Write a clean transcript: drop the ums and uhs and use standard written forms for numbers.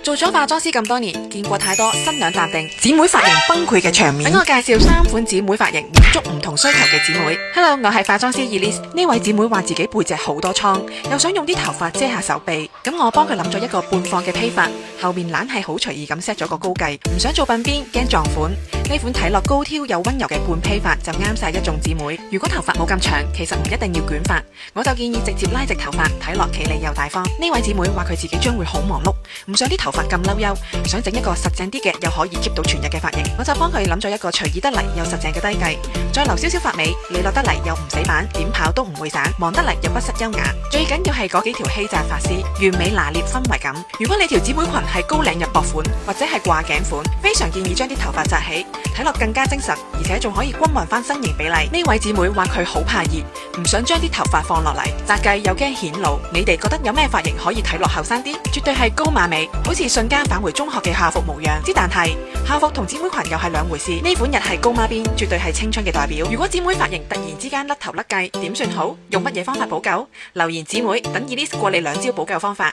做咗化妝師咁多年，見過太多新娘淡定、姊妹髮型崩潰嘅場面。等我介紹3款姊妹髮型滿足唔同需求嘅姊妹。Hello， 我係化妝師 Elise。呢位姊妹話自己背脊好多瘡，又想用啲頭髮遮下手臂，咁我幫佢諗咗一個半放嘅披髮，後面懶係好隨意咁 set 咗個高髻，唔想做鬢邊，驚撞款。呢款睇落高挑又溫柔嘅半披髮就啱晒一眾姊妹。如果頭髮冇咁長，其實唔一定要捲髮，我就建議直接拉直頭髮，睇落企理又大方。呢位姊妹話佢自己將會好忙碌，唔想啲頭髮咁嬲憂，想整一個實淨啲嘅又可以 keep 到全日嘅髮型，我就幫佢諗咗一個隨意得嚟又實淨嘅低髻，再留少少髮尾，利落得嚟又唔死板，點跑都唔會散，忙得嚟又不失優雅。最緊要係嗰幾條希紮髮絲，完美拿捏氛圍感。如果你條姊妹裙係高領入薄款，或者係掛頸款，非常建議將啲頭髮紮起，睇落更加精神，而且仲可以均勻翻身形比例。呢位姊妹話佢好怕熱，唔想將啲頭髮放落嚟，紮髻又驚顯老。你哋覺得有咩髮型可以睇落後生啲？絕對係高馬尾，好似瞬間返回中學嘅校服模樣。之但係校服同姊妹裙又係兩回事，呢款日係高孖辮，絕對係青春嘅代表。如果姊妹髮型突然之間甩頭甩髻，點算好？用乜嘢方法補救？留言姊妹，等 Elise 過你2招補救方法。